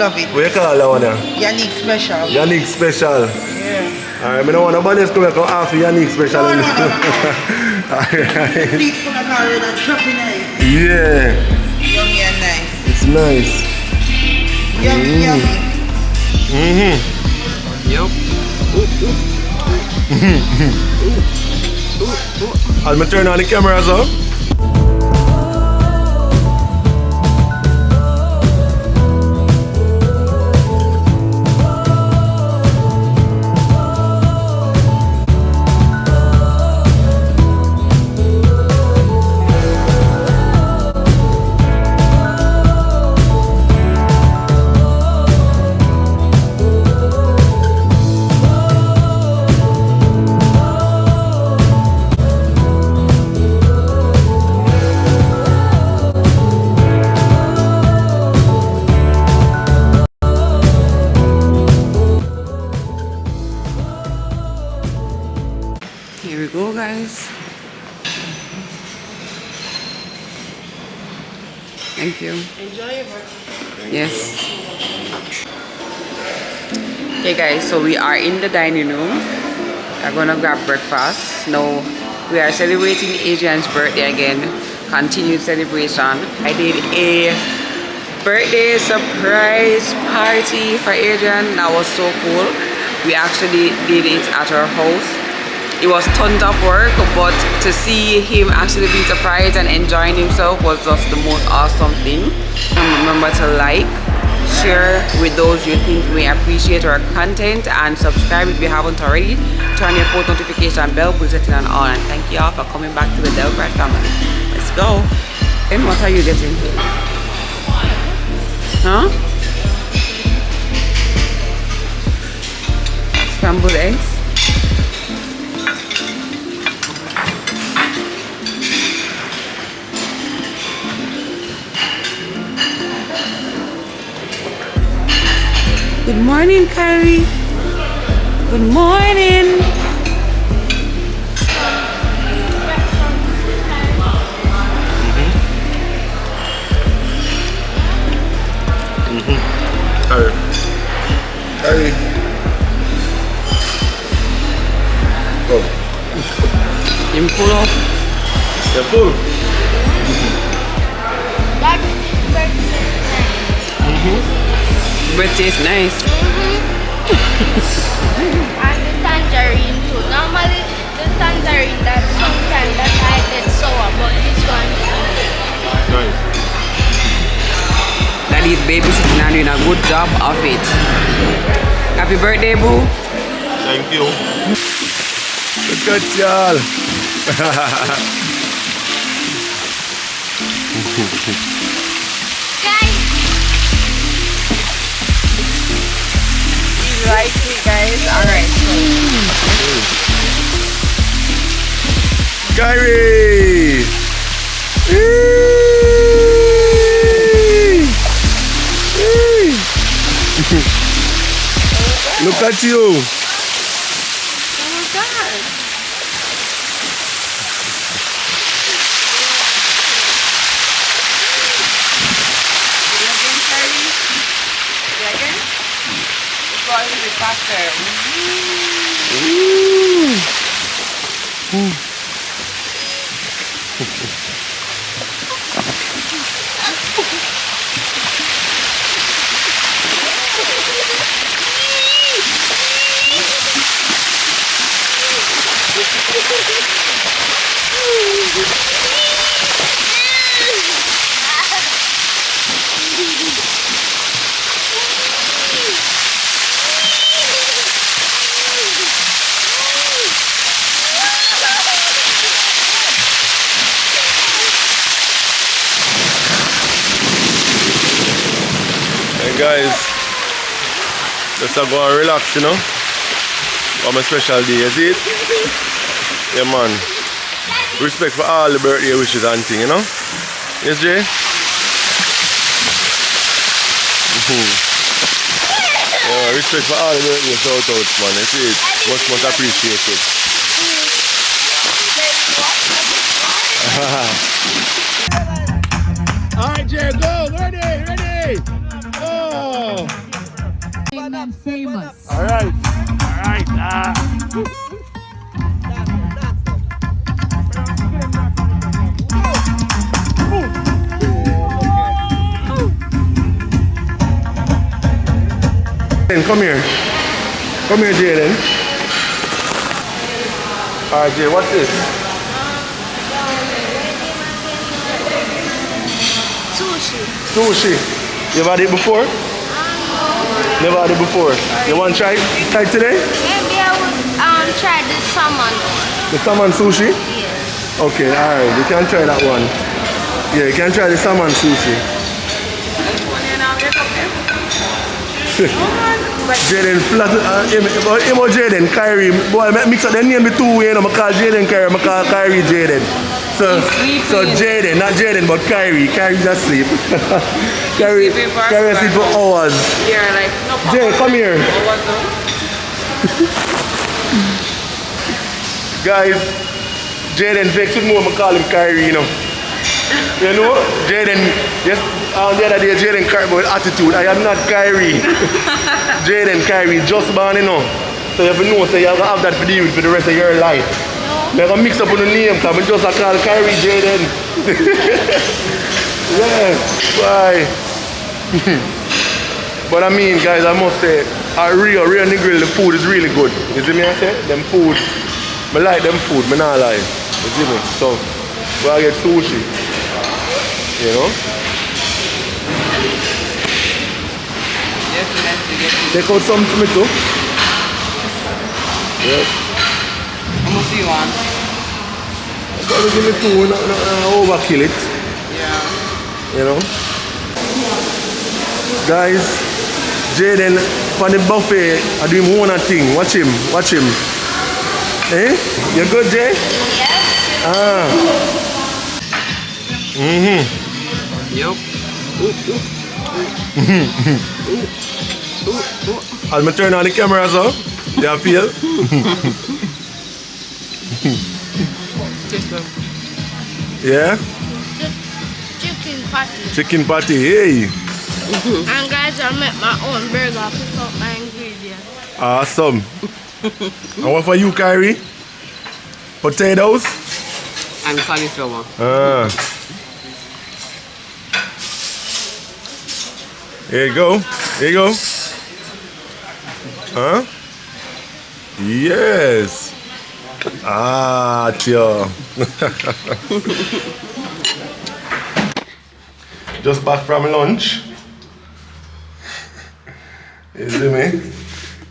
love it. What you call that one? Yannick special. Yannick special. Yeah. Alright, I don't want nobody else come here come ask for Yannick special. No. Alright. Please come and carry that choppy nice. Yeah. Yummy and nice. It's nice. Yummy. Yup. I'll turn on the cameras up. Here we go, guys. Thank you. Enjoy your birthday. Yes. Okay, guys, so we are in the dining room. We're gonna grab breakfast. Now we are celebrating Adrian's birthday again. Continued celebration. I did a birthday surprise party for Adrian. That was so cool. We actually did it at our house. It was tons of work, but to see him actually being surprised and enjoying himself was just the most awesome thing. And remember to like, share with those you think may appreciate our content, and subscribe if you haven't already. Turn your post notification bell, put it on all, and thank you all for coming back to the Delbright family. Let's go. And what are you getting? Huh? Scrambled eggs. Good morning, Kyrie. Good morning. Hey. Go. You pull up. You're full. But tastes nice. And the tangerine too. Normally the tangerine that sometimes that I get sour, but this one Nice. Daddy's babysitting and doing a good job of it. Happy birthday, boo. Thank you. Look at y'all. Like it, guys. Alright. Kyrie! Look at you! Oh God. Go a little bit faster. Hey guys, just go and relax, you know. On my special day, you see it? Yeah man. Respect for all the birthday wishes and thing, you know. Yes, Jay? Yeah, respect for all the birthday shout-outs, man. You see it? Much appreciated. Alright, Jay, go! Ready! Go! and famous. Alright. Come here. Come here, Jaden. Alright, Jay, what's this? Sushi. You ever had it before? Never had it before. You want to try it today? Maybe I would try the salmon one. The salmon sushi? Yes. Okay, alright, you can try that one. Yeah, you can try the salmon sushi. Jaden flat, him or Jaden, Kyrie. Boy, I mix up the name the two way, I call Jaden Kyrie, I call Kyrie Jaden. So Jaden, not Jaden, but Kyrie. Kyrie just sleep. Kyrie sleep for hours. Yeah, like, no, Jay, come here. Guys, Jaden vexed with me when I call him Kyrie, you know. You know, Jaden, yes, the other day Jaden Kyrie with attitude. I am not Kyrie. Jaden Kyrie, just born, you know. So you have to know, so you have to have that for deal with for the rest of your life. They're going to mix up on the name, because I just call Kyrie Jaden. Yeah, bye. But I mean, guys, I must say, a real Negril, the food is really good. You see me, I say? Them food, I like them food, I not lie. You see me? So, we get sushi. You know? Take out some for me too. Yeah. How much do you want? Probably give me two, not overkill it. Yeah. You know? Guys, Jaden on the buffet, I do him one thing. Watch him. Eh? You good, Jay? Yes. Ah. Yup. I'll me turn on the camera so. You feel? Yeah? Chicken patty. Chicken patty, hey. And guys, I make my own burger. Pick up my ingredients. Awesome. And what for you, Kyrie? Potatoes? And cauliflower. Ah. Here you go. Huh? Yes. Ah, tio. Just back from lunch. You see me?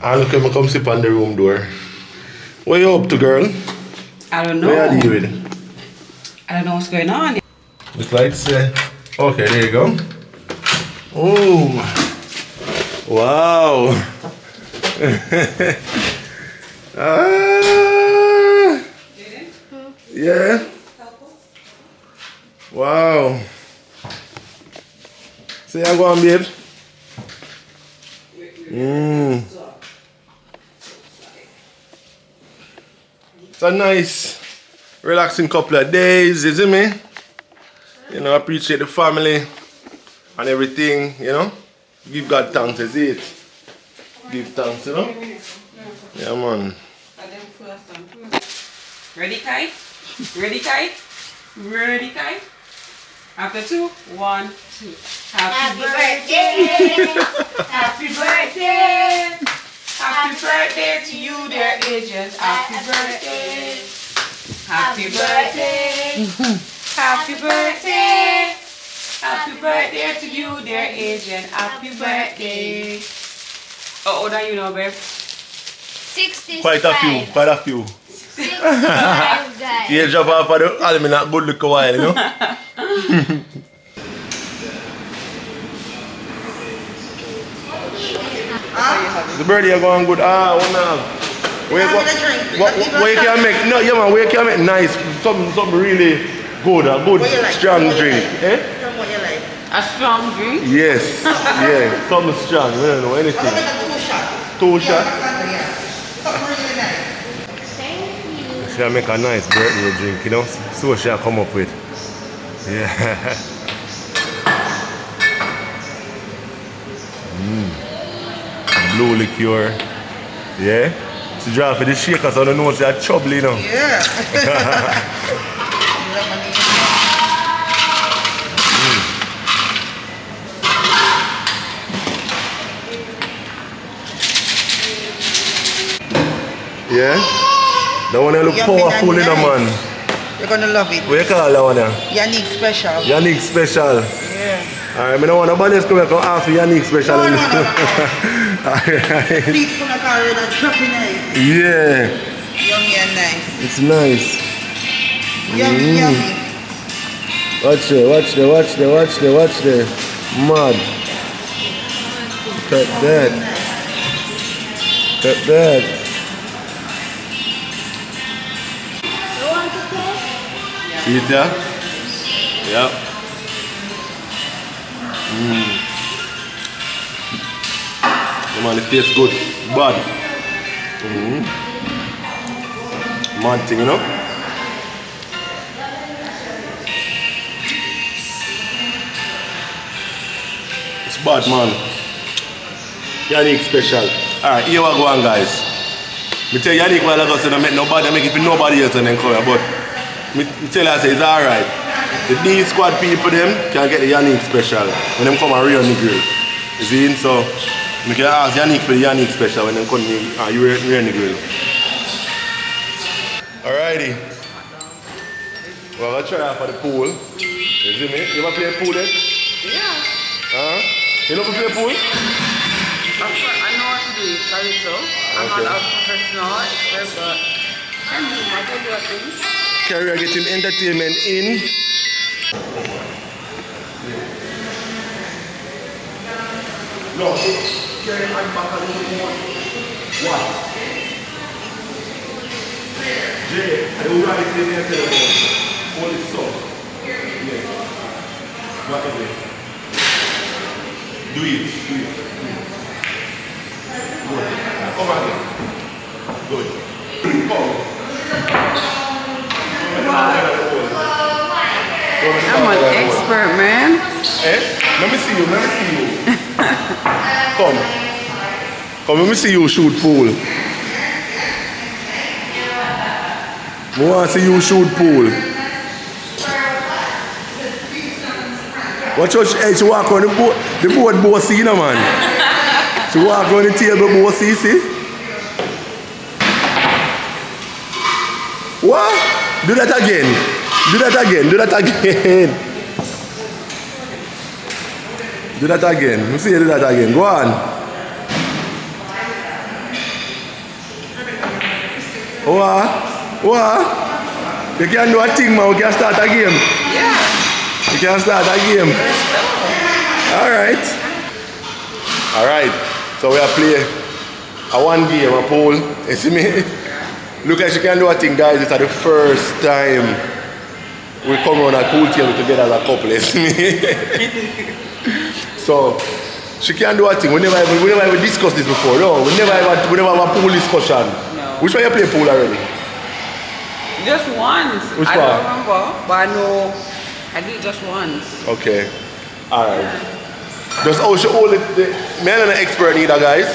And look at me come sit on the room door. What you up to, girl? I don't know. Where are you with? I don't know what's going on. It's like say, okay, there you go. Oh, wow. Ah, yeah. Wow. Say I go on, babe. It's a nice, relaxing couple of days, you see me? You know, appreciate the family and everything, you know? Give God thanks, is it? Give thanks, you know? Yeah, man. Ready, Kai? Ready, Kai? After 2, 1, 2. Happy birthday! Happy birthday! Happy birthday to you, dear Adrian. Happy birthday! Happy birthday! Happy birthday! Happy birthday to you, dear Adrian. Happy birthday! How old are you now, babe? 65. Quite a few. 65, guys. You drop off for the almond not good look a while, you know? The birthday are going good. Ah, what now? Where you can make? No, yeah, man. Where you can make nice, something really good, a good strong drink, eh? A strong drink? Yes, yeah, something strong. We don't know anything. I'll make a 2 shot. 2 shots. Yeah. Something really nice. Thank you. She'll make a nice birthday drink, you know? So she'll come up with. Yeah. blue liqueur. Yeah? So draw for the shaker so I don't know it's a trouble, you know. Yeah. Yeah? That one look Yummy and powerful, you know, man. nice. You're gonna love it. What you call that one? Yannick special. Yannick special. Yeah. Alright, I don't want nobody else come here and ask for Yannick special. No, no, no. Alright. Feet gonna carry that choppy knife. Yeah. Yummy and nice. It's nice. Yummy, yummy. Watch there, watch there, watch there, watch there, watch there. Mad. Look at that. Look at that. See it there? Yep. Yeah, man, it tastes good. Bad. Mad thing, you know? It's bad, man. Yannick special. Alright, here we go on, guys. Me tell Yannick while I go, so I make nobody, I make it for nobody else and then come here, but me tell her, I say it's alright. The D squad people them can get the Yannick special when them come a real Negril. You see? So we can ask Yannick for the Yannick special when them come a real Negril. Alrighty. We're gonna try out for the pool. You see me? You ever play pool yet? Yeah. Huh? You know how to play pool? I know what to do it, sorry so. I'm Okay. not a professional expert, but I can do a thing. Carrier getting entertainment in. No, carry my back a little more. What? Jay, I don't write it in there telephone. Hold it so. Yeah. What is it? Do it. Good. Come on. Good. Come. I'm an expert, man. Eh? Let me see you. Come, let me see you shoot pool. I want to see you shoot pool. Watch out, she walk on the board bossy, you know, man. She walk on the table bossy, see? What? Do that again. Do that again. Do that again. Let me see you do that again. Go on. What? You can do a thing, man. We can start a game. Yeah. You can start a game. Alright. So we are playing a one game, a pool. You see me? Look like she can do a thing, guys. It's the first time we come around a pool table together as a couple. You see me? So she can do a thing. We never even discussed this before. No, we never have a pool discussion. No. Which one you play pool already? Just once. Which I one? don't remember, but I know I did just once. Okay. Alright. Just how she hold it. Me I'm not an expert either, guys.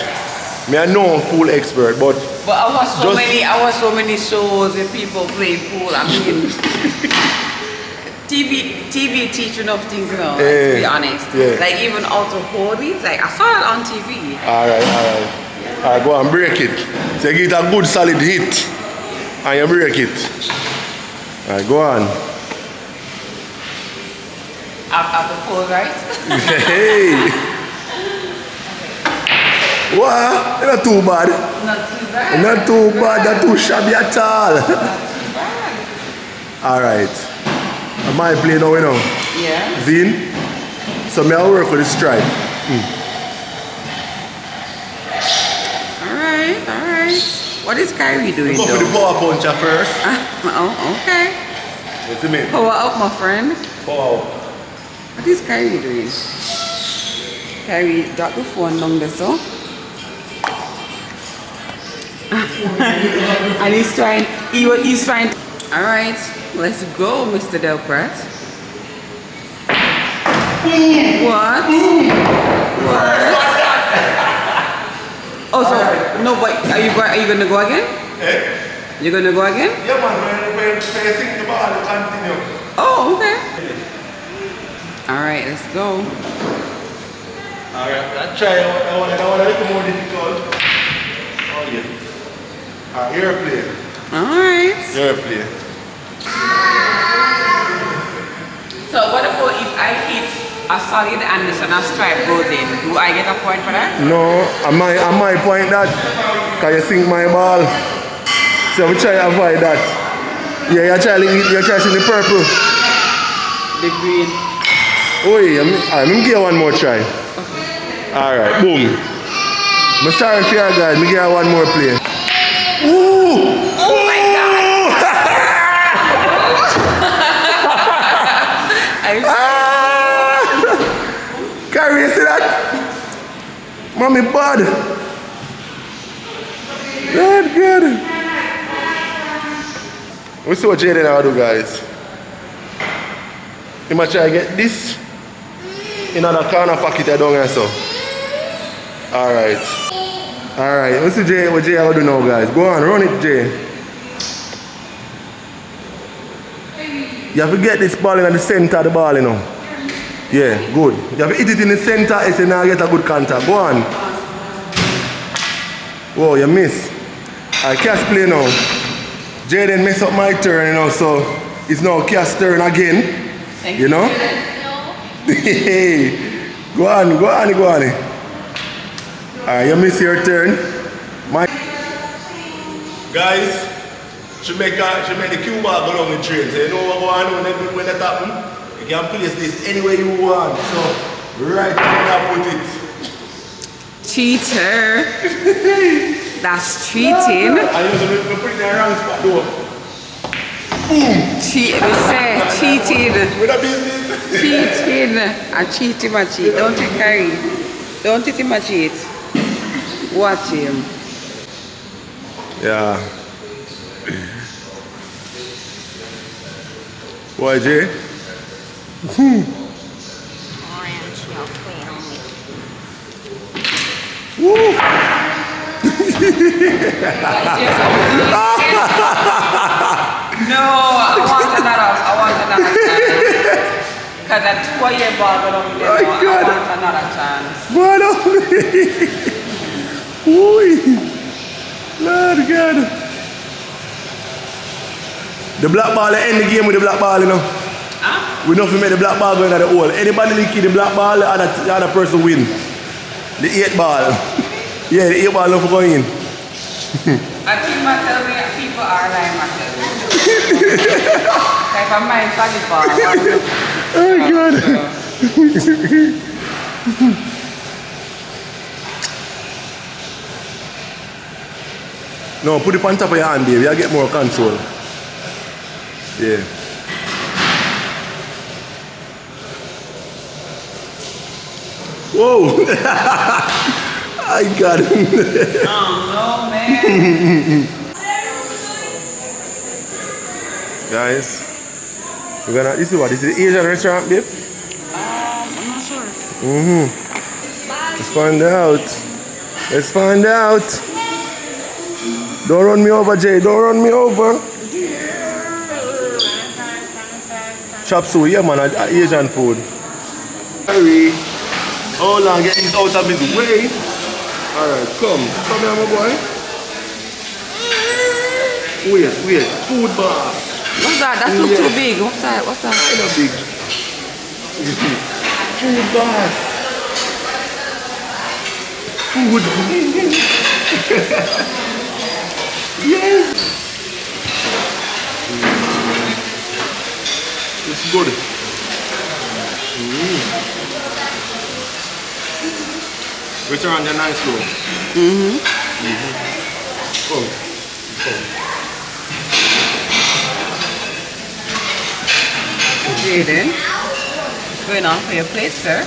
Me I know pool expert, but I watch so many shows where people play pool. I mean, TV teach enough things, you know. Like, to be honest, like even how to hold it. Like I saw it on TV. Alright. Alright, go and break it. So you get a good solid hit and you break it. Alright, go on. After pole, right? Hey! What? Not too bad. Not too bad, not too shabby at all. Alright. Am I playing now, you know? Yeah. Zine? So me I work with the stripe. Alright. What is Kyrie doing Go for the though? power puncher first. Oh, okay. What's the mean? Power up, my friend. Power. What is Kyrie doing? Kyrie, drop the phone down there, so. And he's trying. Alright, let's go, Mr. Delprat. What? Oh, so no, but are you gonna go again? Eh? You gonna go again? Yeah, man, when sink the ball, continue. Oh, okay. All right, let's go. Alright, let's try. I want a little more difficult. Oh, yeah. Airplane. All right. Airplane. So what about if I hit a solid and this and a stripe goes in? Do I get a point for that? No, I might point that. Can you sink my ball? So we try to avoid that. Yeah, you're trying the purple. The green. Oh yeah, I'm give you one more try. Alright, boom. I'm sorry for you guys, me give you one more play. Ooh! Oh my god! Carry, you see that? Mommy bad. Good. We see what Jaden will do, guys. You might try to get this in another corner pocket down here, so. Alright. Alright, let's see what Jay will do now, guys. Go on, run it, Jay. You have to get this ball in the center of the ball, you know. Yeah, good. You have to hit it in the center, it's now get a good contact. Go on. Whoa, you miss. I can't play now. Jaden mess up my turn, you know, so it's now Cass' turn again. Thank you know? No. Hey, go on. Alright, you miss your turn. Guys, she make the cue ball go down the train. So you know what going on when that happen? You can place this anywhere you want. So right there put it. Cheater. That's cheating. I use it to put it in the wrong spot though. Boom! Cheating. With a business. Cheating. I cheat him, I cheat. Don't you carry. Don't hit him, I cheat. Watch him. Yeah. Why, Jay? Woo! No, I want another chance. Because that 2-year ball got on there. I want another chance. What up? Oi! Lord God. The black ball end the game with the black ball, you know. Huh? We know if we make the black ball going at the hole. Anybody leak the black ball, the other person win. The 8 ball. Yeah, the 8 ball don't go in. I think my tell me people are like my tell me. If I'm my solid ball. Oh God. No, put it on top of your hand, baby. You get more control. Yeah. Whoa! I got it. Oh no, man. Guys, we're gonna. This is what? This is the Asian restaurant, babe? I'm not sure. Let's find out. Let's find out. Don't run me over, Jay. Don't run me over. Chop suey, yeah, man. Asian food. Hurry. Hold on, get this out of his way. Alright, come here, my boy. Wait. Food bar. What's that? That looks too big. What's that? Kind of big. Food bar. Food. Yes. It's good. Return the nice room. Come. Jaden, what's going on for your plate, sir?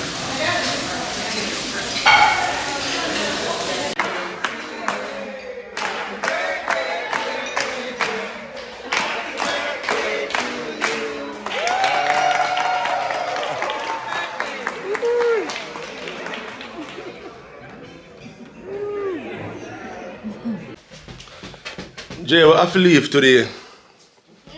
Jay, we have to leave today.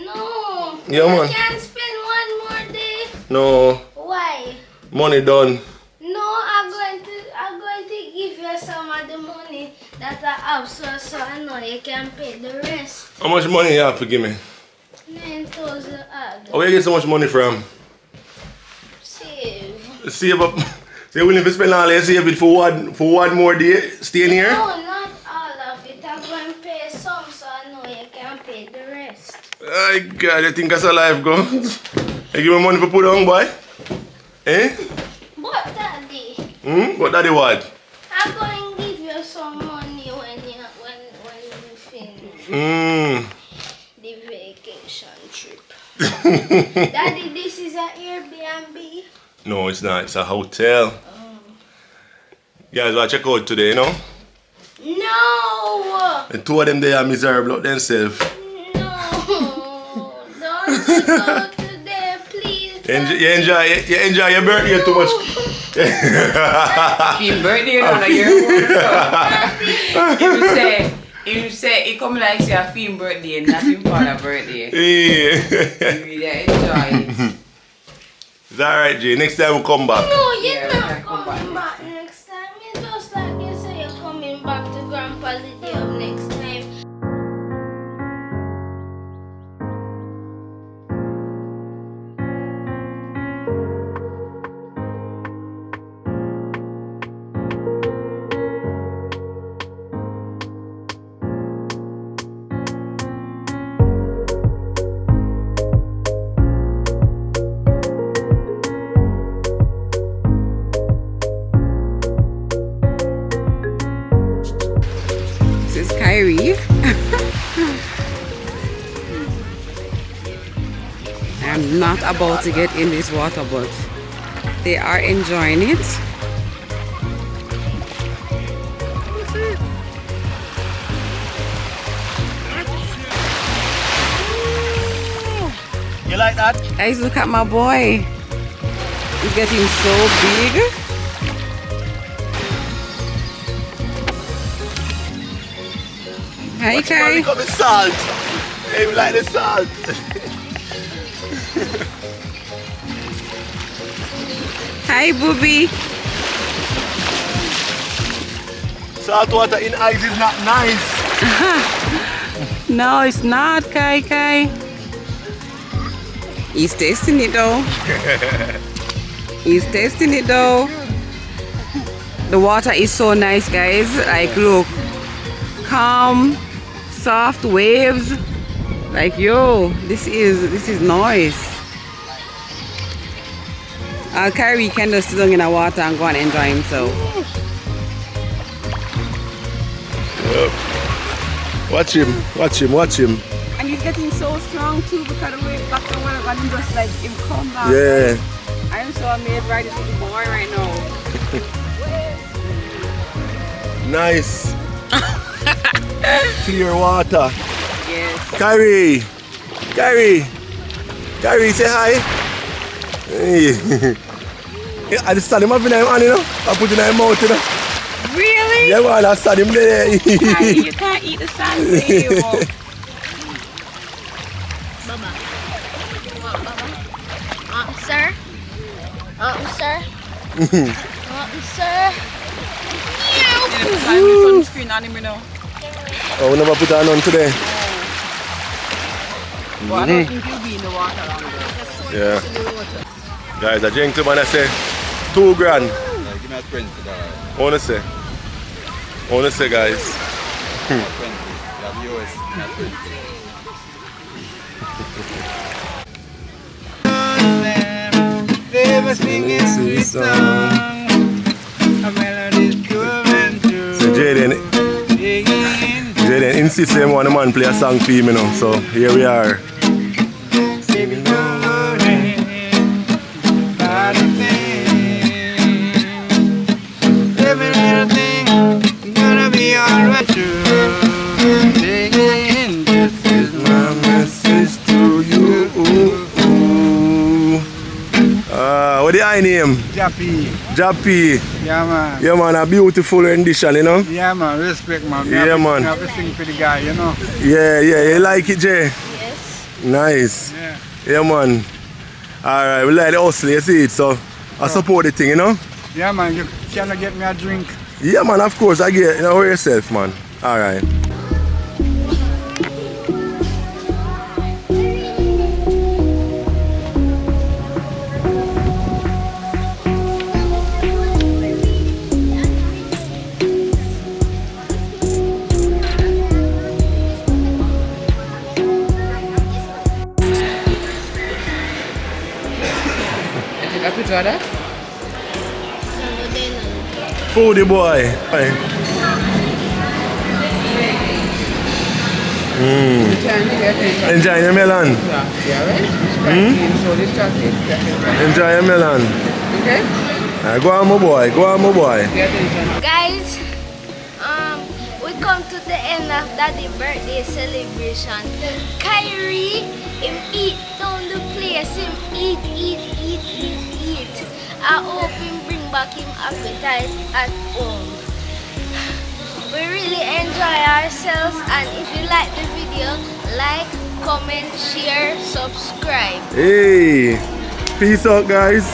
No. Yeah, man. I can't spend one more day. No, Why? money done. No, I'm going to give you some of the money that I have so I know you can pay the rest. How much money you have to give me? 9,000 odd. Where you get so much money from? Save. Save up. So you're willing to spend all your save it for one more day staying here? No, not all of it. I'm going to pay some so I know you can pay the rest. Oh God, you think that's how life go? You give me money for put on, boy? Eh? But daddy, What daddy what? I'm going to give you some money when you finish the vacation trip. Daddy, this is an Airbnb. No, it's not. It's a hotel. You guys want to check out today, you know? No! The two of them they are miserable out themselves. No! Don't check out today, please. You enjoy your birthday too much. Happy birthday on a year. If you say it come like say a film birthday and not your father's birthday. Yeah. You really enjoy it. It's alright, Jay. Next time we'll come back. No, you're Yeah, not okay, come coming back next time. It's just like you say you're coming back to Grandpa the day of next time. This is Kyrie. I'm not about to get in this water, but they are enjoying it. You like that? Guys, look at my boy. He's getting so big. Hi, Kai. Come with salt. Hey, we like the salt. Hi, Booby. Salt water in ice is not nice. No, it's not, Kai. He's tasting it though. He's tasting it though. The water is so nice, guys. Like, look, calm, soft waves. Like, yo, this is nice. Kyrie can just sit down in the water and go and enjoy himself. Watch him. And he's getting so strong too because the way back the water got him just like him come back. Yeah. I'm so amazed by this little boy right now. Nice. Clear water. Yes. Kyrie, say hi. Hey. Yeah, I just stand him up in my hand, you know. I put it in my mouth, you know. Really? Yeah, man, I stand him there. Kyrie, you can't eat the sand, babe. Sir? Sir? Sir? Sunscreen on him, you know. Oh, we never put that on today. But I don't think you'll be in the water long though. Yeah. Guys, a gentleman I say $2 grand. Give me a 20 dollars. Wanna say guys. 20. You have US. Give me a 20. Sweet song. A melody's pure and true. So Jaden insists him want the man play a song for him, you know. So here we are. Baby, don't worry about a thing. Every little thing gonna be alright too. Singing, this is my Message to you. What the guy name? Jappy. Jappy. Yeah, man. Yeah, man, a beautiful rendition, you know? Yeah, man. Respect, man. Yeah, man. I have to sing for the guy, you know? Yeah, you like it, Jay? Yes. Nice. Yeah. Yeah, man. Alright, we like the hustle, you see it, so I support the thing, you know? Yeah, man. You cannot get me a drink. Yeah, man, of course, I get, you know, yourself, man. Alright. Take a picture of that? Foodie boy. Enjoy your melon. Yeah, right? So this chocolate. Enjoy your melon. Okay? Go on, my boy. Go on, my boy. Guys, we come to the end of Daddy birthday celebration. Kyrie, him eat down the place. Him eat. I hope him bring back him appetite at home. We really enjoy ourselves, and if you like the video, like, comment, share, subscribe. Hey, peace out, guys.